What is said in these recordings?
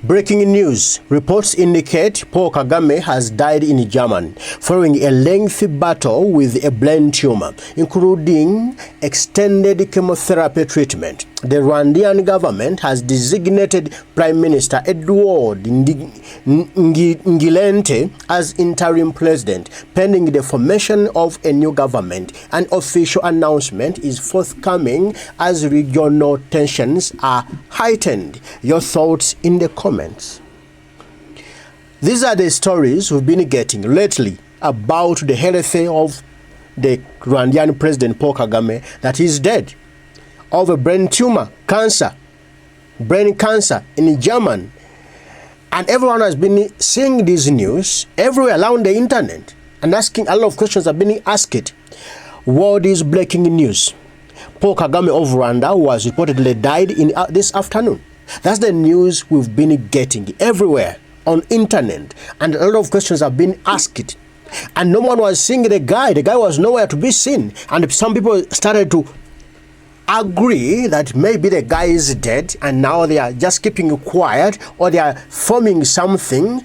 Breaking news. Reports indicate Paul Kagame has died in Germany following a lengthy battle with a brain tumor, including extended chemotherapy treatment. The Rwandan government has designated Prime Minister Edward Ngilente as interim president, pending the formation of a new government. An official announcement is forthcoming as regional tensions are heightened. Your thoughts in the comments. These are the stories we've been getting lately about the health of the Rwandan president Paul Kagame, that is dead of a brain tumor, brain cancer in Germany. And everyone has been seeing this news everywhere around the internet and asking a lot of questions have been asked. What is breaking news? Paul Kagame of Rwanda was reportedly died in this afternoon. That's the news we've been getting everywhere on internet, and a lot of questions have been asked. And no one was seeing the guy. The guy was nowhere to be seen. And some people started to agree that maybe the guy is dead and now they are just keeping quiet, or they are forming something,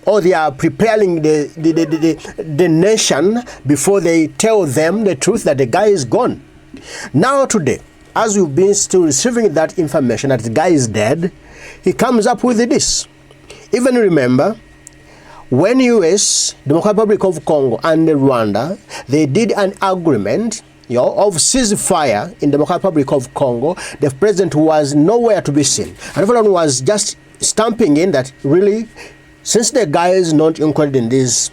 or they are preparing the nation before they tell them the truth that the guy is gone. Now today, as we've been still receiving that information that the guy is dead, he comes up with this. Even remember, when US, Democratic Republic of Congo and Rwanda, they did an agreement of ceasefire in the Democratic Republic of Congo, the president was nowhere to be seen. And everyone was just stamping in that really, since the guy is not included in these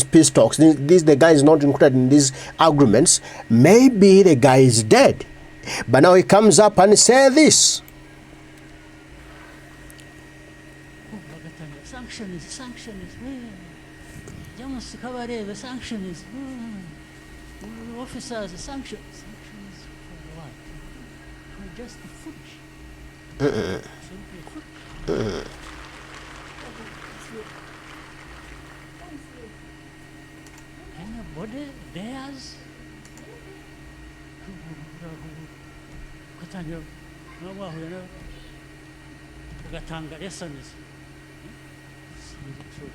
peace talks, the guy is not included in these agreements, maybe the guy is dead. But now he comes up and says this. Sanction is sanction is officers, sanctions for what? For just the foot. Simply foot. Anybody dares? Gatanga lessons. Little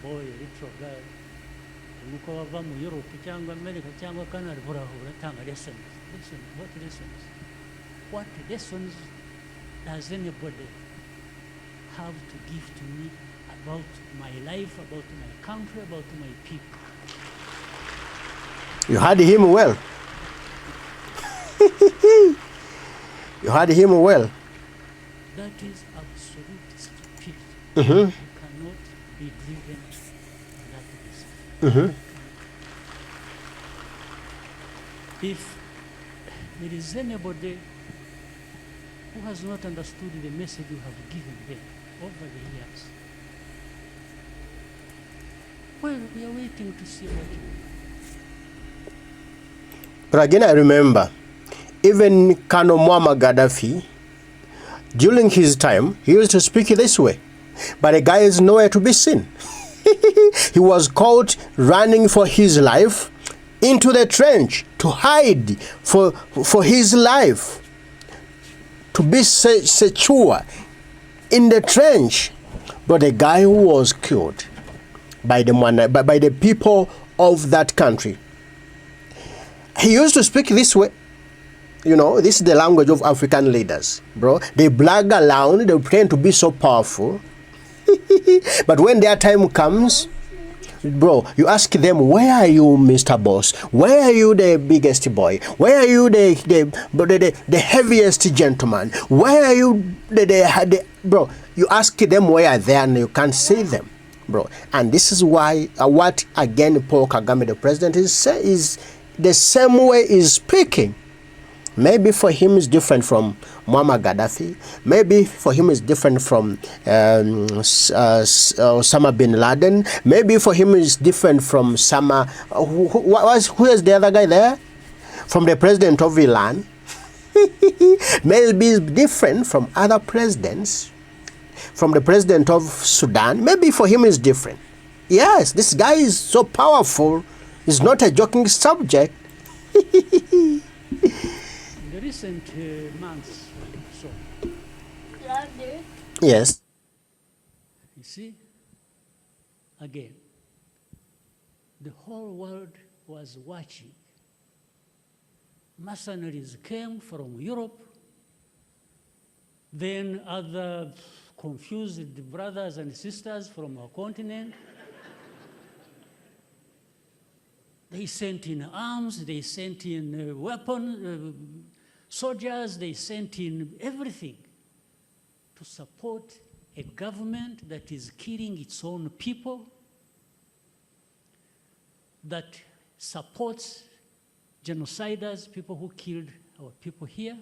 boy, little girl. Muko wava mu Europe cyangwa America cyangwa Canada burahura tanga lessons. Listen, what lessons? What lessons does anybody have to give to me about my life, about my country, about my people? You had him well. You had him well. That is absolute stupidity. Mm-hmm. You cannot be driven that way. Mm-hmm. If there is anybody who has not understood the message you have given them over the years, well, we are waiting to see what you do. But again, I remember, even Colonel Muammar Gaddafi, during his time, he used to speak this way. But the guy is nowhere to be seen. He was caught running for his life into the trench to hide for his life, to be secure in the trench. But the guy who was killed by the people of that country, he used to speak this way. You know, this is the language of African leaders, bro. They brag around, they pretend to be so powerful. But when their time comes, bro, you ask them, where are you, Mr. Boss? Where are you, the biggest boy? Where are you, the heaviest gentleman? Where are you, bro? You ask them where they are and you can't see them, bro. And this is why, what again Paul Kagame, the president, is the same way he's speaking. Maybe for him it's different from Muammar Gaddafi. Maybe for him it's different from Osama bin Laden. Maybe for him it's different from who is the other guy there? From the president of Iran. Maybe it's different from other presidents. From the president of Sudan. Maybe for him it's different. Yes, this guy is so powerful. It's not a joking subject. Recent months, so yes. see, again, the whole world was watching. Mercenaries came from Europe, then other confused brothers and sisters from our continent. They sent in arms, they sent in weapons, soldiers, they sent in everything to support a government that is killing its own people, that supports genociders, people who killed our people here.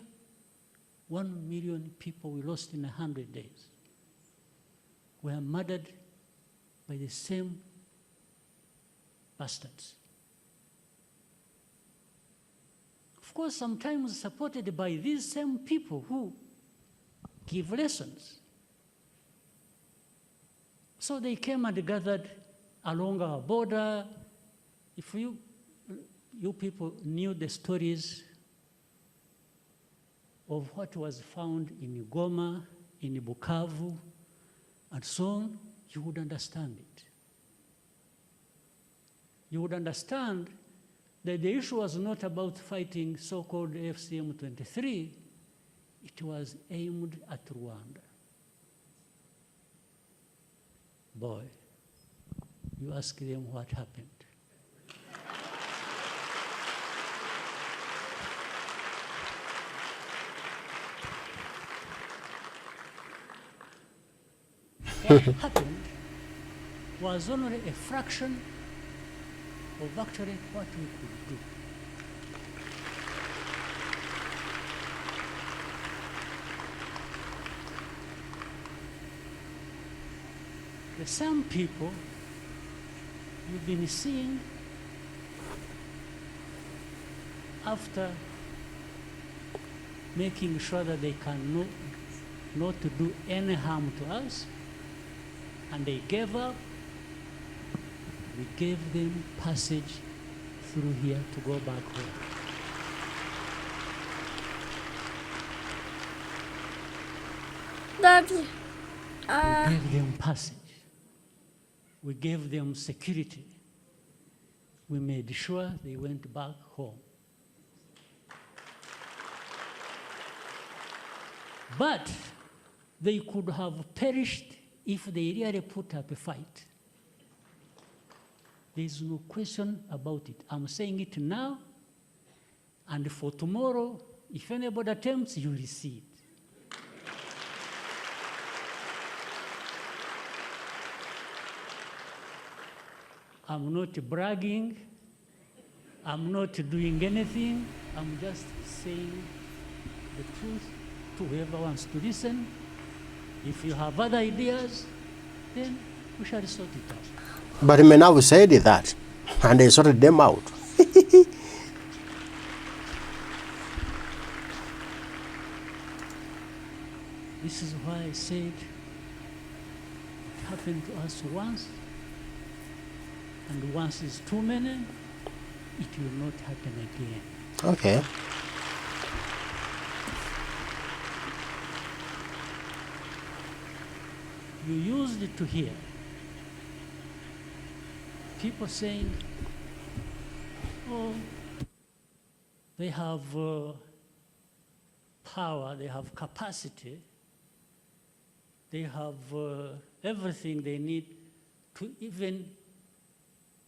1 million people we lost in 100 days were murdered by the same bastards. Of course, sometimes supported by these same people who give lessons. So they came and gathered along our border. If you people knew the stories of what was found in Goma, in Bukavu, and so on, you would understand it. You would understand that the issue was not about fighting so-called FCM-23, it was aimed at Rwanda. Boy, you ask them what happened. What happened was only a fraction of actually what we could do. The same people you've been seeing after making sure that they can not to do any harm to us, and they gave up, we gave them passage through here to go back home. Daddy, We gave them passage. We gave them security. We made sure they went back home. But they could have perished if they really put up a fight. There's no question about it. I'm saying it now, and for tomorrow, if anybody attempts, you will see it. I'm not bragging. I'm not doing anything. I'm just saying the truth to whoever wants to listen. If you have other ideas, then we shall sort it out. But Menavu said that, and they sorted them out. This is why I said it happened to us once, and once is too many, it will not happen again. Okay. You used it to hear people saying, oh, they have power, they have capacity, they have everything they need to even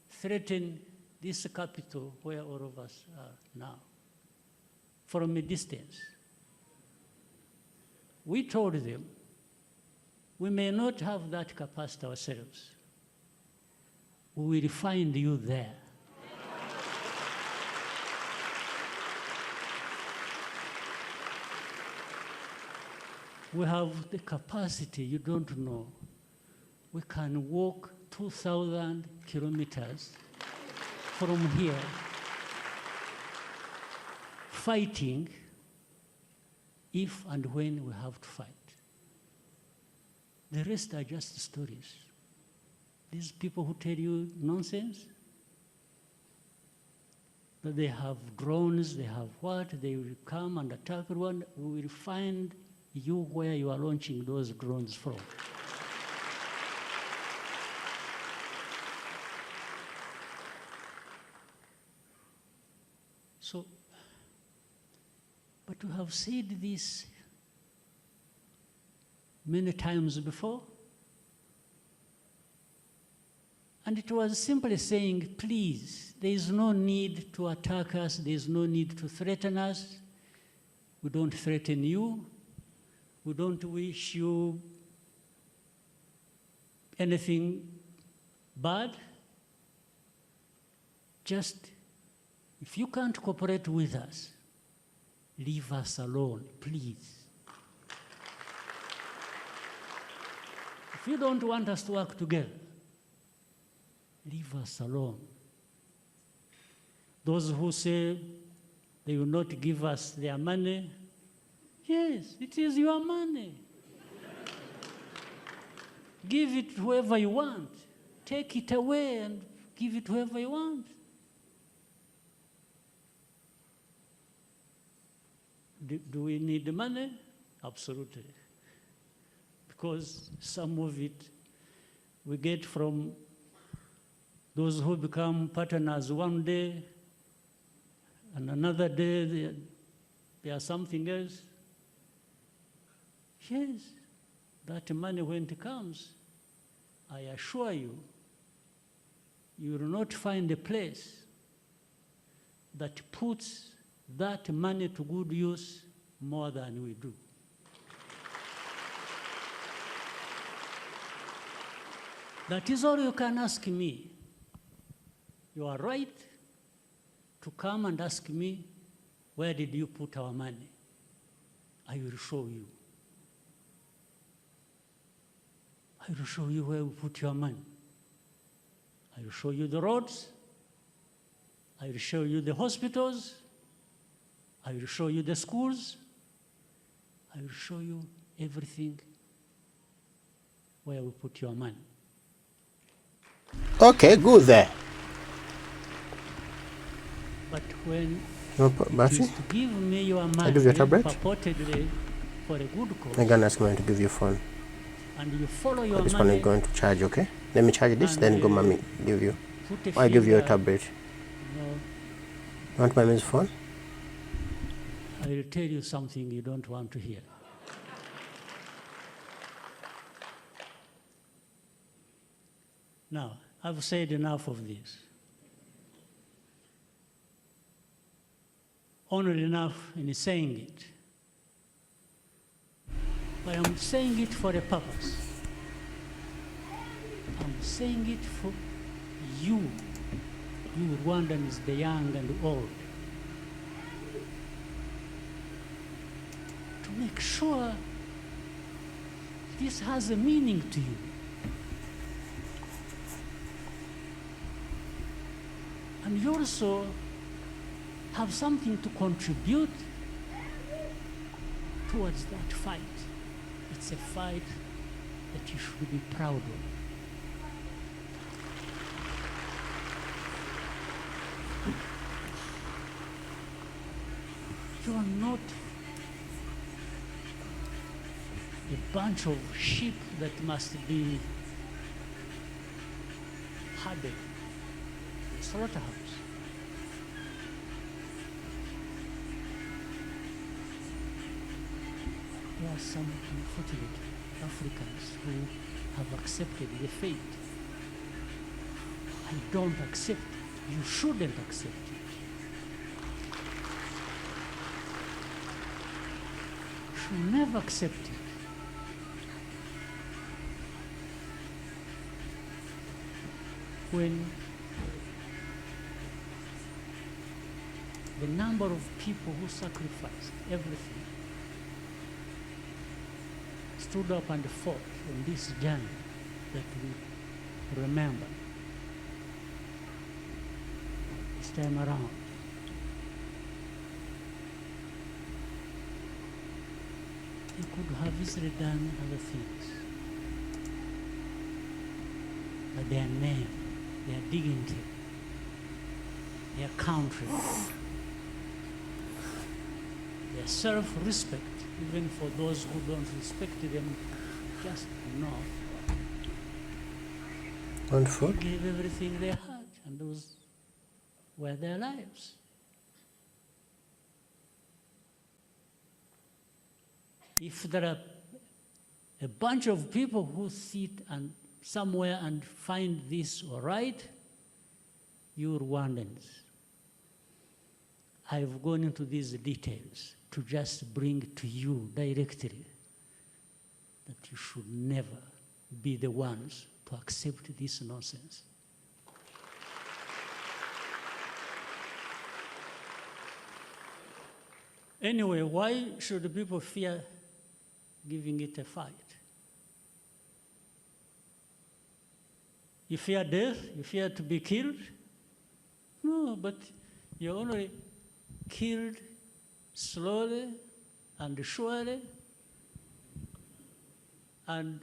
threaten this capital where all of us are now from a distance. We told them, we may not have that capacity ourselves. We will find you there. We have the capacity, you don't know. We can walk 2,000 kilometers from here, fighting if and when we have to fight. The rest are just stories. These people who tell you nonsense, that they have drones, they have what, they will come and attack Rwanda, we will find you where you are launching those drones from. So, but we have said this many times before. And it was simply saying, please, there is no need to attack us, there is no need to threaten us. We don't threaten you. We don't wish you anything bad. Just, if you can't cooperate with us, leave us alone, please. If you don't want us to work together, leave us alone. Those who say they will not give us their money, yes, it is your money. Give it to whoever you want. Take it away and give it to whoever you want. Do we need the money? Absolutely. Because some of it we get from those who become partners one day, and another day they are something else. Yes, that money when it comes, I assure you, you will not find a place that puts that money to good use more than we do. That is all you can ask me. You are right to come and ask me, where did you put our money? I will show you. I will show you where we put your money. I will show you the roads. I will show you the hospitals. I will show you the schools. I will show you everything where we put your money. Okay, good there. But when No, it is to give me your money, give you a tablet? purportedly for a good cause, I'm gonna ask mommy to give you a phone. and you follow your This one money, is going to charge, okay? Let me charge this, and then go mommy give you. put I give you a finger, tablet. you know, You want mommy's phone? I will tell you something you don't want to hear. Now, I've said enough of this. Only enough in saying it. But I'm saying it for a purpose. I'm saying it for you Rwandans, the young and old, to make sure this has a meaning to you. And you also have something to contribute towards that fight. It's a fight that you should be proud of. You are not a bunch of sheep that must be herded in a slaughterhouse. There are some unfortunate Africans who have accepted the fate. I don't accept it. You shouldn't accept it. You should never accept it. When the number of people who sacrificed everything stood up and fought on this journey that we remember this time around. They could have easily done other things. But their name, their dignity, their country, their self-respect, even for those who don't respect them, just know. Wonderful. They gave everything they had, and those were their lives. if there are a bunch of people who sit and somewhere and find this all right, you Rwandans, I've gone into these details to just bring to you directly that you should never be the ones to accept this nonsense. Anyway, why should people fear giving it a fight? You fear death? You fear to be killed? No, but you're only killed slowly and surely, and,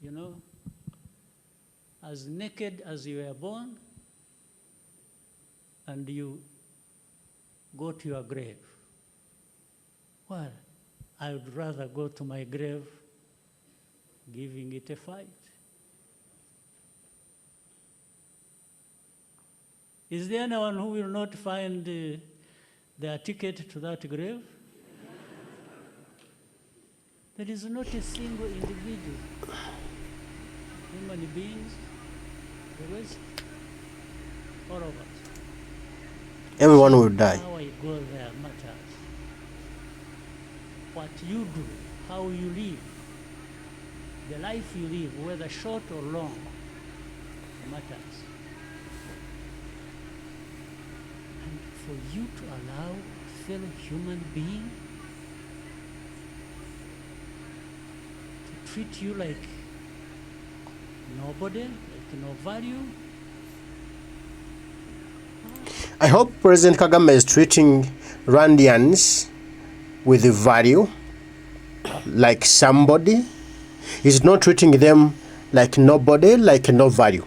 you know, as naked as you were born, and you go to your grave. Well, I would rather go to my grave giving it a fight. Is there anyone who will not find their ticket to that grave? There is not a single individual, human beings, the rest, all of us. Everyone will die. How I go there matters. What you do, how you live, the life you live, whether short or long, matters. And for you to allow a fellow human being to treat you like nobody, like no value. I hope President Kagame is treating Rwandians with value, like somebody. He's not treating them like nobody, like no value.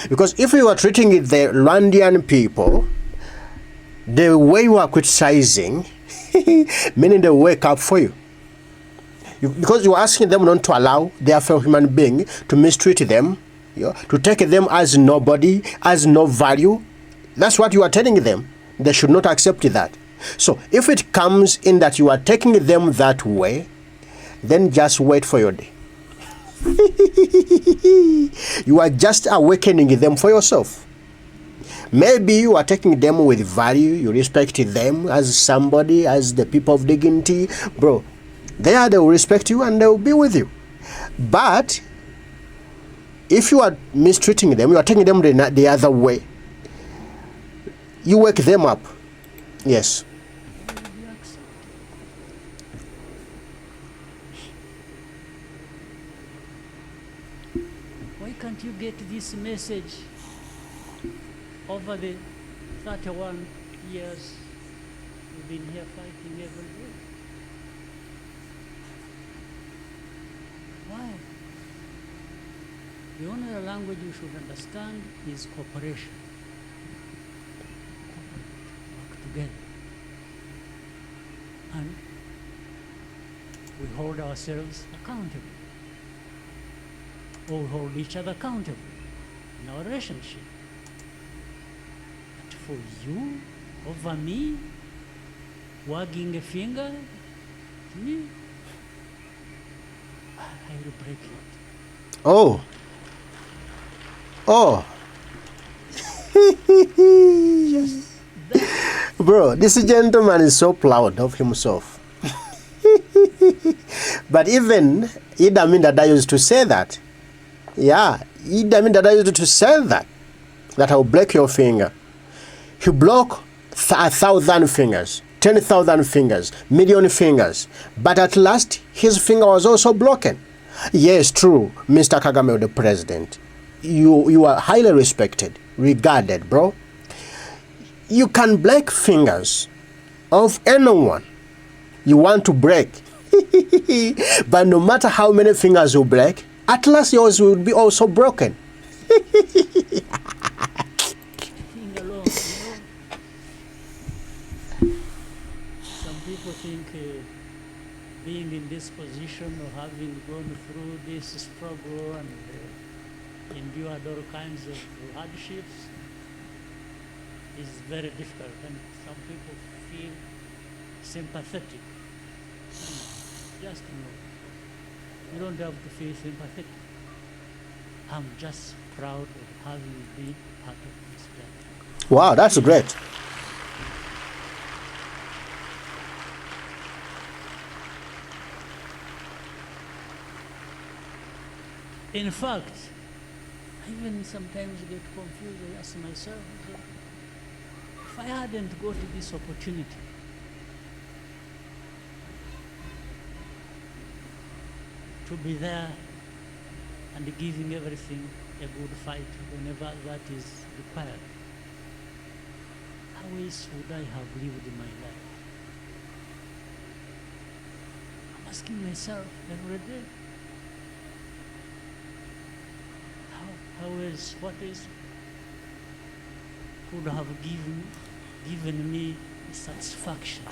Because if you are treating the Rwandian people the way you are criticizing, meaning they wake up for you. Because you are asking them not to allow their fellow human being to mistreat them, to take them as nobody, as no value. That's what you are telling them. They should not accept that. So if it comes in that you are taking them that way, then just wait for your day. You are just awakening them for yourself. Maybe you are taking them with value, you respect them as somebody, as the people of dignity. Bro, they will respect you and they will be with you. But if you are mistreating them, you are taking them the other way, you wake them up. Yes. Why can't you get this message over the 31 years you've been here fighting every day? Why? The only language you should understand is cooperation. Work together. And we hold ourselves accountable. Or we hold each other accountable in our relationship. But for you, over me, wagging a finger to me, I will break it. Oh. Oh. Just that. Bro, this gentleman is so proud of himself. But even Idi Amin Dada used to say that. Yeah, Idi Amin Dada used to say that I will break your finger. He broke 1,000 fingers, 10,000 fingers, million fingers. But at last, his finger was also broken. Yes, true, Mr. Kagame, the president. You are highly respected, regarded, bro. You can break fingers of anyone you want to break. But no matter how many fingers you break, at last yours will be also broken. Alone, some people think being in this position or having gone through this struggle and endured all kinds of hardships is very difficult, and some people feel sympathetic Just know. You don't have to feel sympathetic. I'm just proud of having been part of this journey. Wow, that's great. In fact, I even sometimes get confused. I ask myself, if I hadn't got this opportunity, to be there and giving everything a good fight whenever that is required, how else would I have lived my life? I'm asking myself every day, how else, what else could have given me the satisfaction,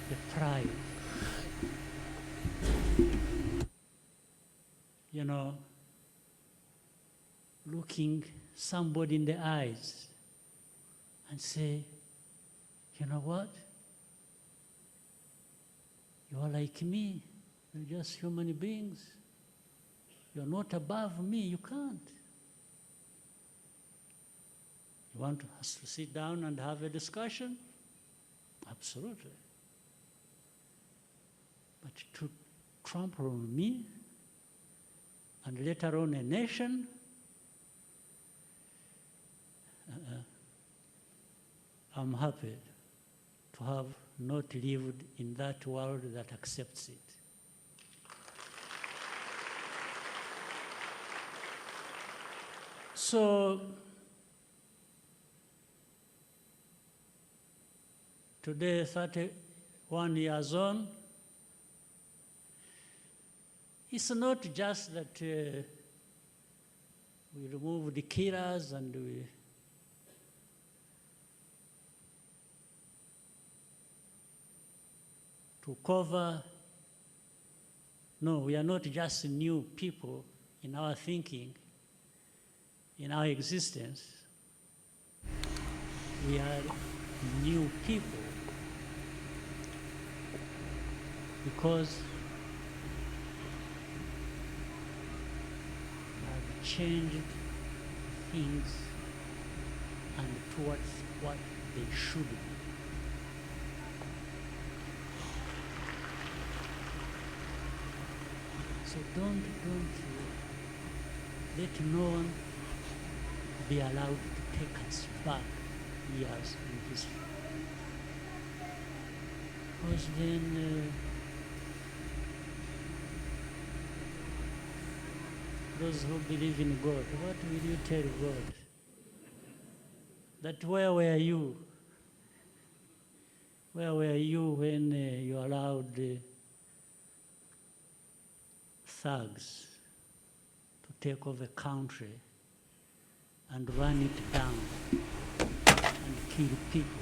the pride, you know, looking somebody in the eyes and say, you know what? You are like me. You're just human beings. You're not above me. You can't. You want us to sit down and have a discussion? Absolutely. But to trample on me, and later on a nation, I'm happy to have not lived in that world that accepts it. So, today, 31 years on, it's not just that we remove the killers and we to cover. No, we are not just new people in our thinking, in our existence. We are new people because we have changed things and towards what they should be. So don't let no one be allowed to take us back years in history. Because then those who believe in God, what will you tell God? That where were you? Where were you when you allowed thugs to take over a country and run it down and kill people?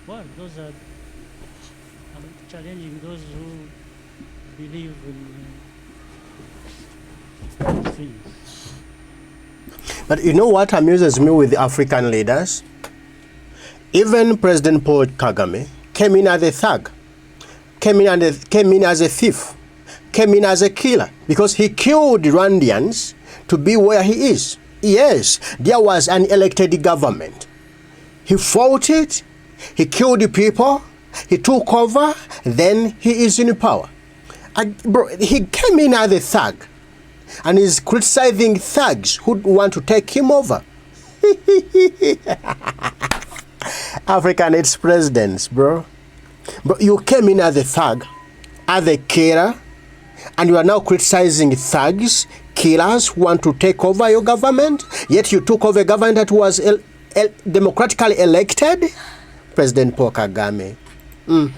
Well, those are, I'm challenging those who believe in things. But you know what amuses me with the African leaders? Even President Paul Kagame came in as a thug, came in as a thief, came in as a killer, because he killed Rwandians to be where he is. Yes, there was an elected government. He fought it, he killed the people, he took over, then he is in power. Bro, he came in as a thug and is criticizing thugs who want to take him over. Africa needs presidents, bro. But you came in as a thug, as a killer, and you are now criticizing thugs, killers who want to take over your government, yet you took over a government that was democratically elected? President Paul Kagame. I'll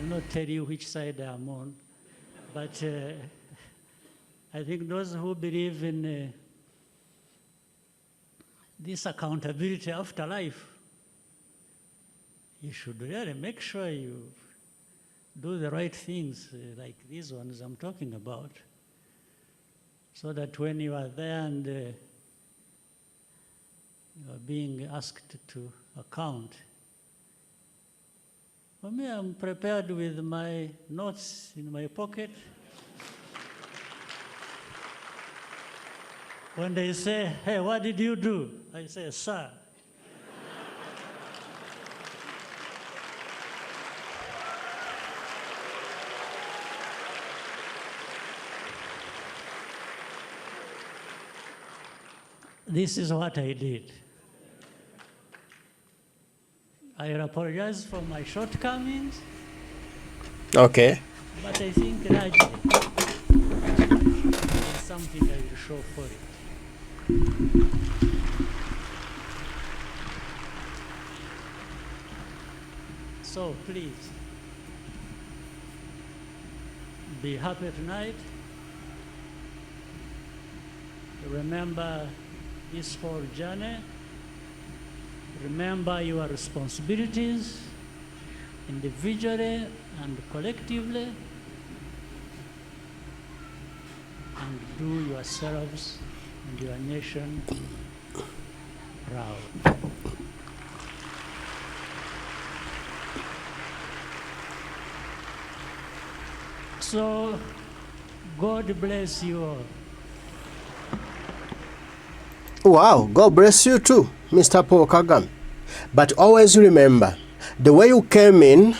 not tell you which side I'm on, but I think those who believe in this accountability after life, you should really make sure you do the right things like these ones I'm talking about, so that when you are there and you are being asked to account. For me, I'm prepared with my notes in my pocket. When they say, hey, what did you do? I say, sir. This is what I did. I apologize for my shortcomings. Okay. But I think largely there's something I will show for it. So please, be happy tonight. Remember this whole journey. Remember your responsibilities individually and collectively, and do yourselves and your nation proud. So, God bless you all. Wow, God bless you too, Mr. Paul Kagame. But always remember, the way you came in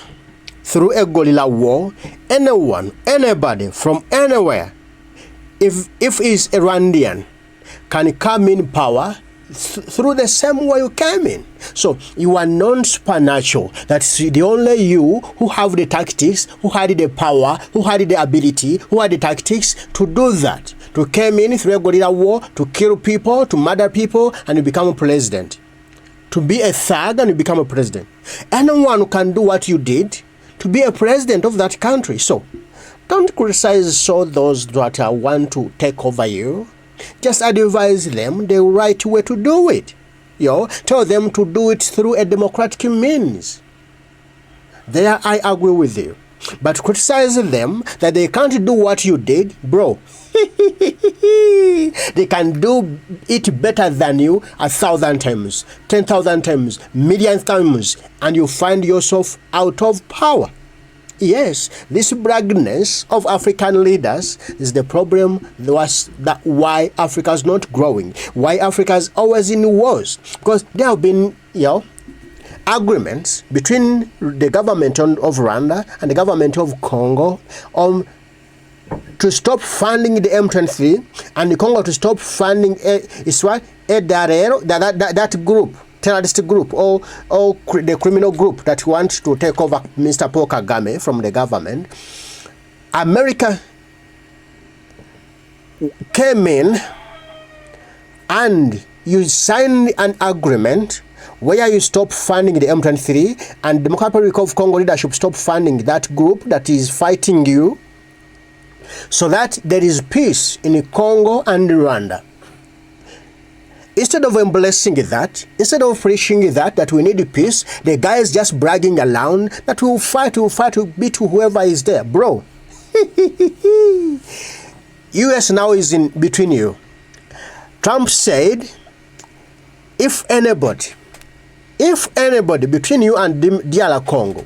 through a guerrilla war, anyone, anybody from anywhere, if it's Rwandan, can come in power through the same way you came in. So you are non-supernatural. That's the only you who have the tactics, who had the power, who had the ability, who had the tactics to do that. To come in through a guerrilla war, to kill people, to murder people, and you become a president. To be a thug and you become a president. Anyone can do what you did to be a president of that country. So don't criticize those that want to take over you. Just advise them the right way to do it. Tell them to do it through a democratic means. There I agree with you. But criticize them that they can't do what you did, bro. They can do it better than you 1,000 times, 10,000 times, million times, and you find yourself out of power. Yes, this braggness of African leaders is the problem. Why Africa is not growing, why Africa is always in wars, because there have been, agreements between the government of Rwanda and the government of Congo to stop funding the M23 and the Congo to stop funding that group, terrorist group, or the criminal group that wants to take over Mr. Paul Kagame from the government. America came in and you signed an agreement where you stop funding the M23 and the Democratic Republic of Congo leadership stop funding that group that is fighting you, so that there is peace in Congo and Rwanda. Instead of embracing that, instead of preaching that we need peace, the guy is just bragging around that we'll fight, we'll beat whoever is there. Bro, US now is in between you. Trump said, if anybody between you and DR Congo,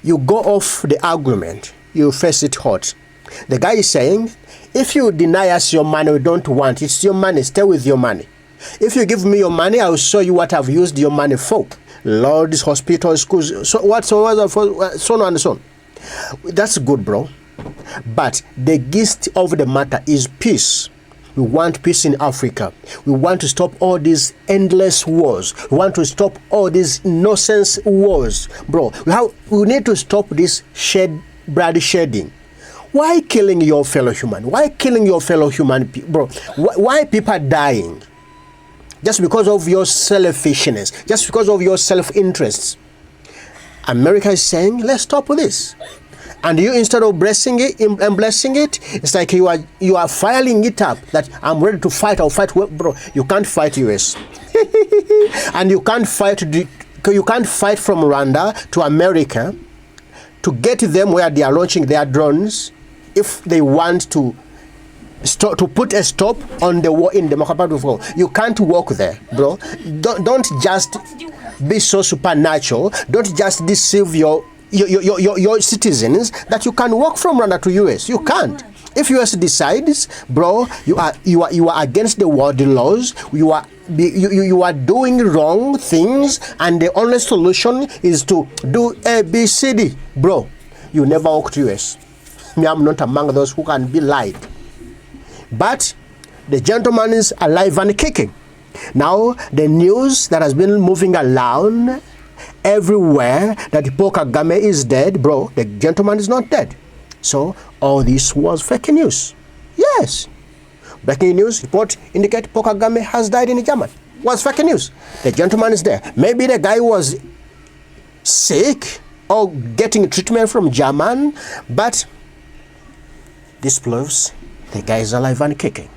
you go off the agreement, you face it hot. The guy is saying, if you deny us your money, we don't want it. It's your money, stay with your money. If you give me your money, I will show you what I've used your money for. Lords, hospitals, schools, so on and so on. That's good, bro. But the gist of the matter is peace. We want peace in Africa. We want to stop all these endless wars. We want to stop all these nonsense wars. Bro, we need to stop this blood shedding. Why killing your fellow human? Why killing your fellow human, bro? Why people are dying? Just because of your selfishness, just because of your self-interests. America is saying, let's stop with this. And you, instead of blessing it, it's like you are filing it up that I'm ready to fight. I'll fight. Bro, you can't fight US, and you can't fight from Rwanda to America to get them where they are launching their drones if they want to to put a stop on the war in Democratic Republic of Congo. You can't walk there, bro. Don't just be so supernatural. Don't just deceive your citizens that you can walk from Rwanda to US. You can't. If US decides, bro, you are against the world laws. You are doing wrong things, and the only solution is to do ABCD, bro. You never walk to US. Me, I'm not among those who can be lied. But the gentleman is alive and kicking. Now, the news that has been moving around everywhere that Paul Kagame is dead, bro, the gentleman is not dead. So, all this was fake news. Yes. Breaking news report indicate Paul Kagame has died in Germany. Was fake news. The gentleman is there. Maybe the guy was sick or getting treatment from German, but this proves the guy is alive and kicking.